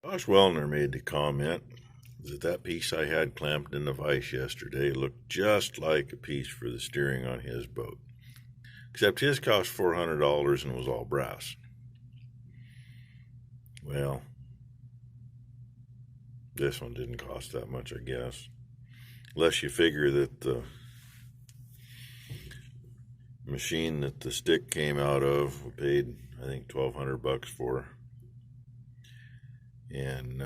Josh Wellner made the comment that piece I had clamped in the vise yesterday looked just like a piece for the steering on his boat. Except his cost $400 and was all brass. Well, this one didn't cost that much, I guess. Unless you figure that the machine that the stick came out of, we paid, I think, $1,200 for. And,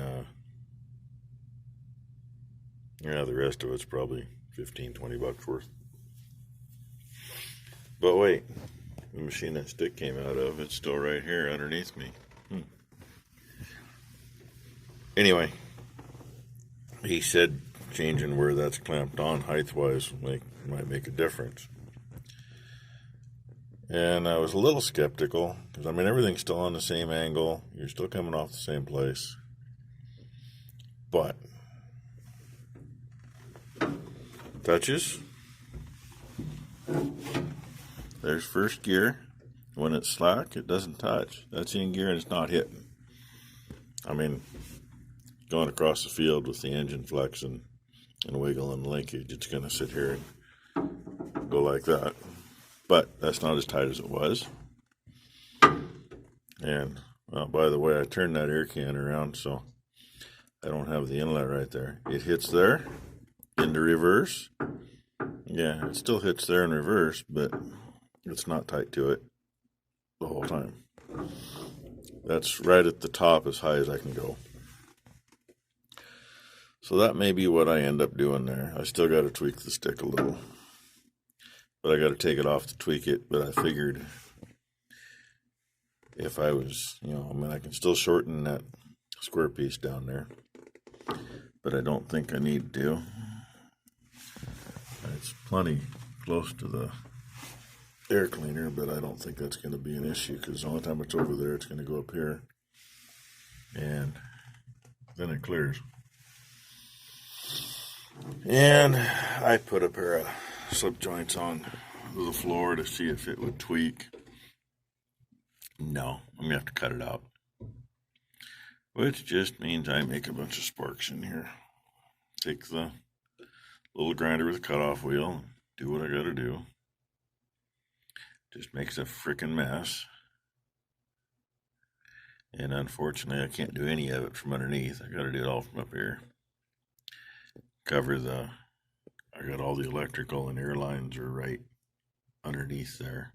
the rest of it's probably $15-20 worth. But wait, the machine that stick came out of, it's still right here underneath me. Anyway, he said changing where that's clamped on height-wise might make a difference. And I was a little skeptical, because, everything's still on the same angle. You're still coming off the same place. But, touches. There's first gear. When it's slack, it doesn't touch. That's in gear and it's not hitting. Going across the field with the engine flexing and wiggling linkage, it's going to sit here and go like that. But that's not as tight as it was. And, by the way, I turned that air can around so I don't have the inlet right there. It hits there, into reverse. Yeah, it still hits there in reverse, but it's not tight to it the whole time. That's right at the top as high as I can go. So that may be what I end up doing there. I still got to tweak the stick a little. But I got to take it off to tweak it. But I figured if I was, I can still shorten that square piece down there. But I don't think I need to. It's plenty close to the air cleaner, but I don't think that's going to be an issue because the only time it's over there, it's going to go up here. And then it clears. And I put a pair of slip joints on the floor to see if it would tweak. No, I'm going to have to cut it out. Which just means I make a bunch of sparks in here. Take the little grinder with a cutoff wheel, do what I got to do. Just makes a freaking mess. And unfortunately, I can't do any of it from underneath. I got to do it all from up here. I got all the electrical and air lines are right underneath there.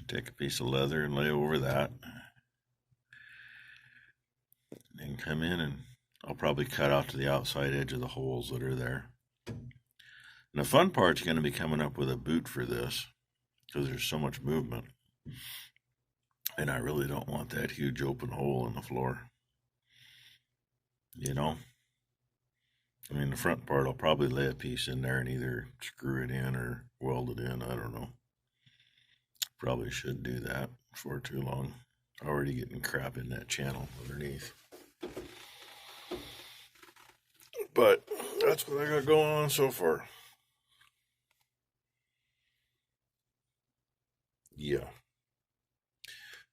Take a piece of leather and lay over that. And come in and I'll probably cut out to the outside edge of the holes that are there. And the fun part's going to be coming up with a boot for this because there's so much movement. And I really don't want that huge open hole in the floor. The front part, I'll probably lay a piece in there and either screw it in or weld it in. I don't know. Probably should do that before too long. Already getting crap in that channel underneath. But that's what I got going on so far. Yeah.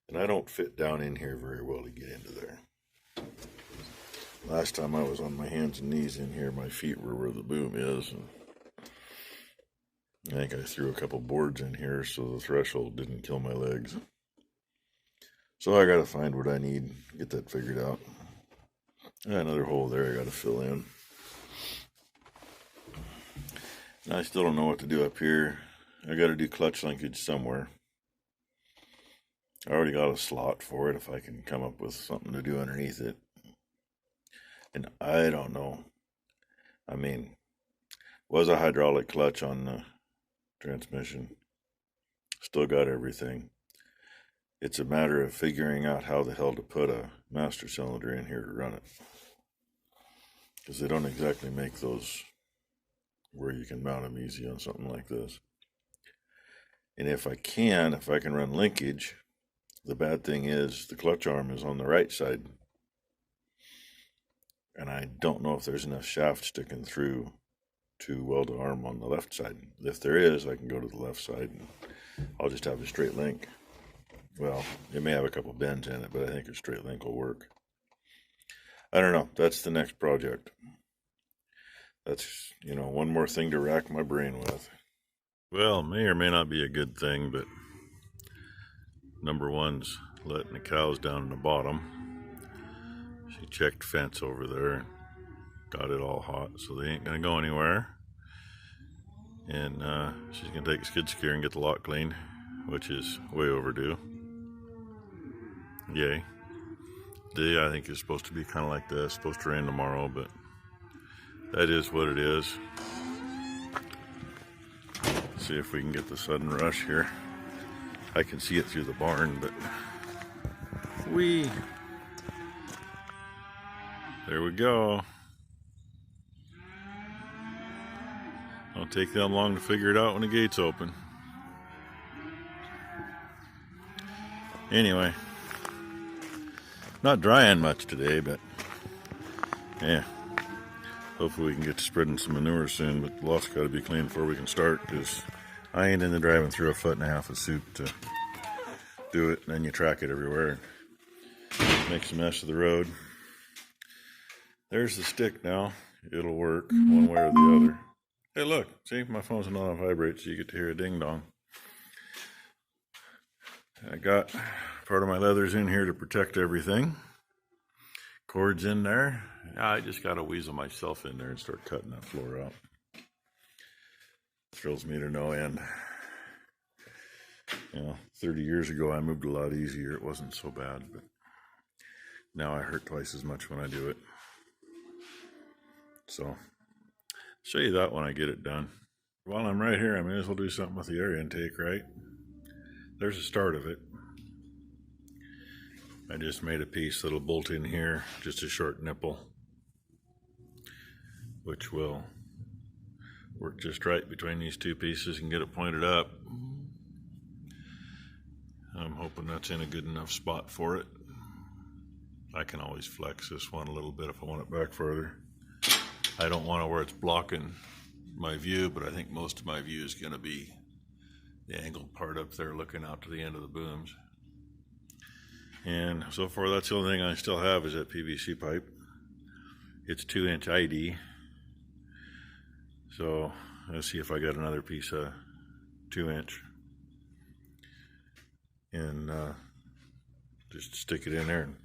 And I don't fit down in here very well to get into there. Last time I was on my hands and knees in here, my feet were where the boom is. And I think I threw a couple boards in here so the threshold didn't kill my legs. So I got to find what I need, get that figured out. Another hole there I got to fill in. I still don't know what to do up here. I got to do clutch linkage somewhere. I already got a slot for it if I can come up with something to do underneath it. And I don't know. Was a hydraulic clutch on the transmission. Still got everything. It's a matter of figuring out how the hell to put a master cylinder in here to run it. Because they don't exactly make those where you can mount them easy on something like this. And if I can run linkage, the bad thing is the clutch arm is on the right side. And I don't know if there's enough shaft sticking through to weld the arm on the left side. If there is, I can go to the left side and I'll just have a straight link. Well, it may have a couple bends in it, but I think a straight link will work. I don't know. That's the next project. That's, one more thing to rack my brain with. Well, may or may not be a good thing, but number one's letting the cows down in the bottom. She checked fence over there and got it all hot, so they ain't gonna go anywhere. And she's gonna take a skid steer and get the lot cleaned, which is way overdue. Yay. Day I think is supposed to be kind of like this. It's supposed to rain tomorrow, but that is what it is. See if we can get the sudden rush here. I can see it through the barn, but there we go. Don't take them long to figure it out when the gate's open. Anyway, not drying much today, but yeah. Hopefully we can get to spreading some manure soon, but the lot's got to be clean before we can start, because I ain't into driving through a 1.5 foot of soup to do it, and then you track it everywhere. Makes a mess of the road. There's the stick now. It'll work one way or the other. Hey, look, see, my phone's not on vibrate, so you get to hear a ding dong. I got part of my leathers in here to protect everything. Cords in there. I just got to weasel myself in there and start cutting that floor out. Thrills me to no end. 30 years ago I moved a lot easier. It wasn't so bad, but now I hurt twice as much when I do it. So, show you that when I get it done. While I'm right here, I may as well do something with the air intake, right? There's the start of it. I just made a piece that'll bolt in here, just a short nipple, which will work just right between these two pieces and get it pointed up. I'm hoping that's in a good enough spot for it. I can always flex this one a little bit if I want it back further. I don't want it where it's blocking my view, but I think most of my view is going to be the angled part up there looking out to the end of the booms. And so far, that's the only thing I still have is that PVC pipe. It's 2-inch ID. So let's see if I got another piece of 2-inch. And just stick it in there and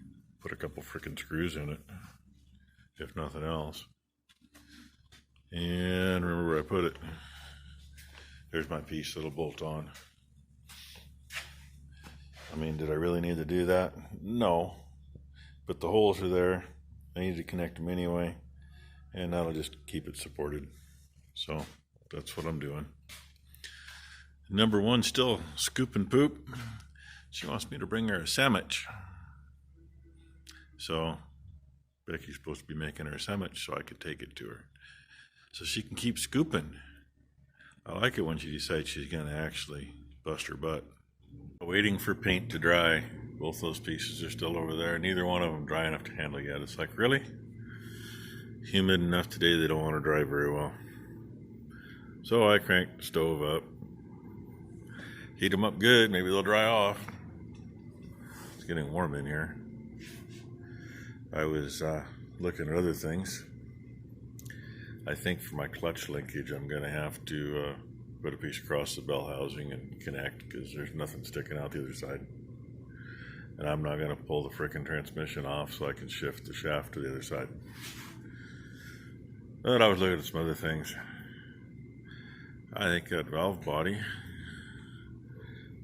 put a couple freaking screws in it, if nothing else. And remember where I put it. There's my piece that'll bolt on. I mean, did I really need to do that? No. But the holes are there. I need to connect them anyway. And that'll just keep it supported. So that's what I'm doing. Number one, still scooping poop. She wants me to bring her a sandwich. So Becky's supposed to be making her a sandwich so I could take it to her, so she can keep scooping. I like it when she decides she's going to actually bust her butt. Waiting for paint to dry. Both those pieces are still over there. Neither one of them dry enough to handle yet. It's like, really? Humid enough today they don't want to dry very well. So I cranked the stove up. Heat them up good. Maybe they'll dry off. It's getting warm in here. I was looking at other things. I think for my clutch linkage, I'm going to have to put a piece across the bell housing and connect, because there's nothing sticking out the other side. And I'm not going to pull the frickin' transmission off so I can shift the shaft to the other side. But I was looking at some other things. I think that valve body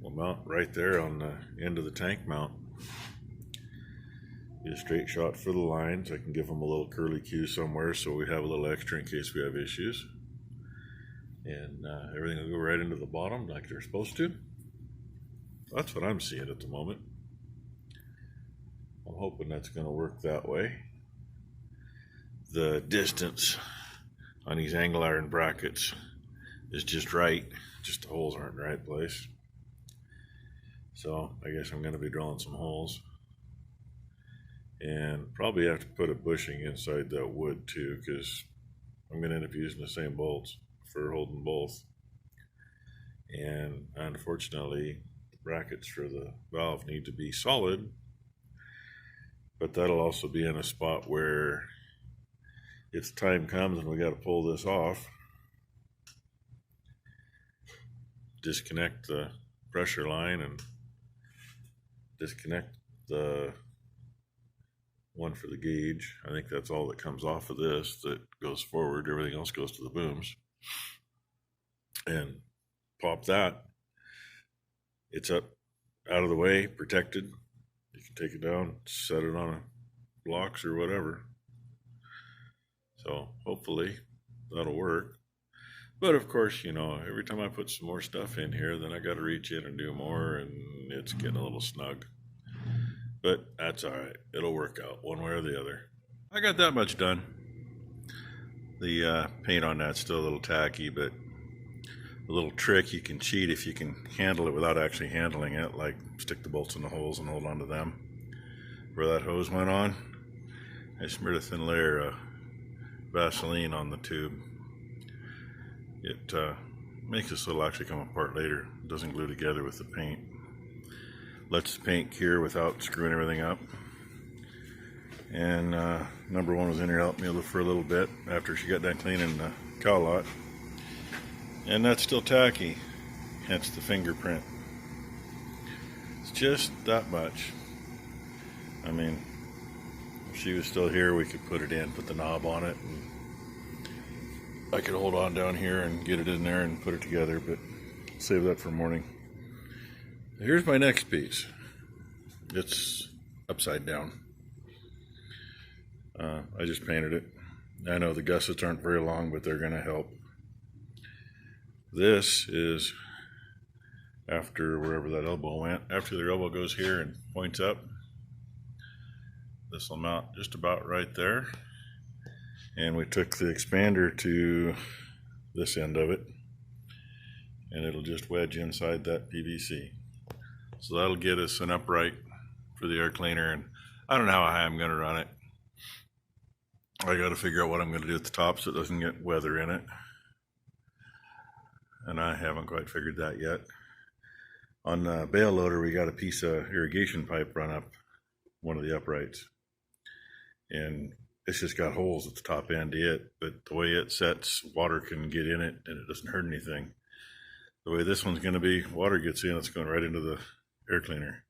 will mount right there on the end of the tank mount. Get a straight shot for the lines. I can give them a little curly cue somewhere so we have a little extra in case we have issues. And everything will go right into the bottom like they're supposed to. That's what I'm seeing at the moment. I'm hoping that's going to work that way. The distance on these angle iron brackets is just right. Just the holes aren't in the right place. So I guess I'm going to be drilling some holes. And probably have to put a bushing inside that wood too, because I'm going to end up using the same bolts for holding both. And unfortunately, the brackets for the valve need to be solid, But that'll also be in a spot where if time comes and we got to pull this off, disconnect the pressure line and disconnect the one for the gauge. I think that's all that comes off of this that goes forward. Everything else goes to the booms. And pop that. It's up out of the way, protected. You can take it down, set it on a blocks or whatever. So hopefully that'll work. But of course, every time I put some more stuff in here, then I got to reach in and do more, and it's getting a little snug. But that's all right. It'll work out one way or the other. I got that much done. The paint on that's still a little tacky, but a little trick you can cheat if you can handle it without actually handling it, like stick the bolts in the holes and hold on to them. Where that hose went on, I smeared a thin layer of Vaseline on the tube. It makes this little actually come apart later. It doesn't glue together with the paint. Lets the paint cure without screwing everything up. And number one was in here helping me for a little bit after she got done cleaning the cow lot. And that's still tacky, hence the fingerprint. It's just that much. I mean, if she was still here, we could put it in, put the knob on it, and I could hold on down here and get it in there and put it together, but save that for morning. Here's my next piece. It's upside down. I just painted it. I know the gussets aren't very long, but they're going to help. This is after wherever that elbow went. After the elbow goes here and points up, this will mount just about right there. And we took the expander to this end of it, and it'll just wedge inside that PVC. So that'll get us an upright for the air cleaner, and I don't know how high I'm going to run it. I got to figure out what I'm going to do at the top so it doesn't get weather in it. And I haven't quite figured that yet. On the bale loader, we got a piece of irrigation pipe run up one of the uprights. And it's just got holes at the top end of it, but the way it sets, water can get in it and it doesn't hurt anything. The way this one's going to be, water gets in, it's going right into the air cleaner.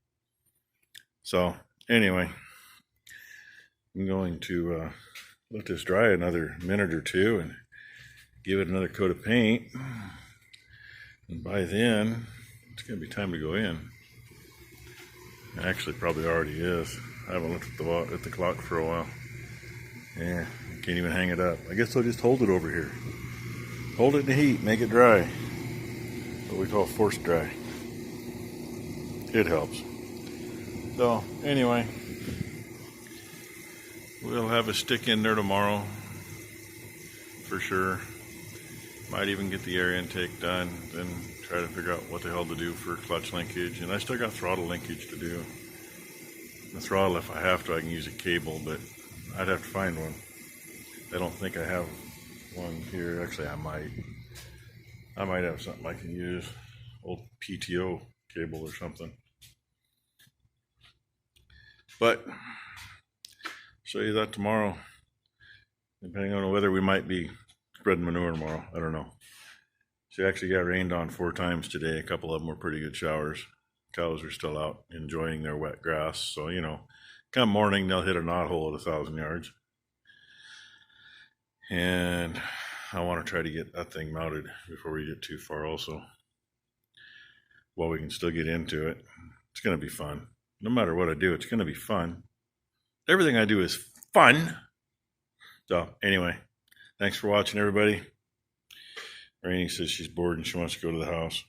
So anyway, I'm going to let this dry another minute or two and give it another coat of paint. And by then, it's going to be time to go in. Actually, probably already is. I haven't looked at the clock for a while. Yeah, can't even hang it up. I guess I'll just hold it over here. Hold it in the heat, make it dry. What we call forced dry. It helps. So, anyway, we'll have a stick in there tomorrow for sure. Might even get the air intake done, then try to figure out what the hell to do for clutch linkage. And I still got throttle linkage to do. The throttle, if I have to, I can use a cable, but I'd have to find one. I don't think I have one here. Actually, I might have something I can use. Old PTO cable or something. But show you that tomorrow. Depending on the weather, we might be spreading manure tomorrow. I don't know. She actually got rained on 4 times today. A couple of them were pretty good showers. Cows are still out enjoying their wet grass. So, come morning, they'll hit a knothole at 1,000 yards. And I want to try to get that thing mounted before we get too far also. While we can still get into it. It's going to be fun. No matter what I do, it's going to be fun. Everything I do is fun. So, anyway, thanks for watching, everybody. Rainey says she's bored and she wants to go to the house.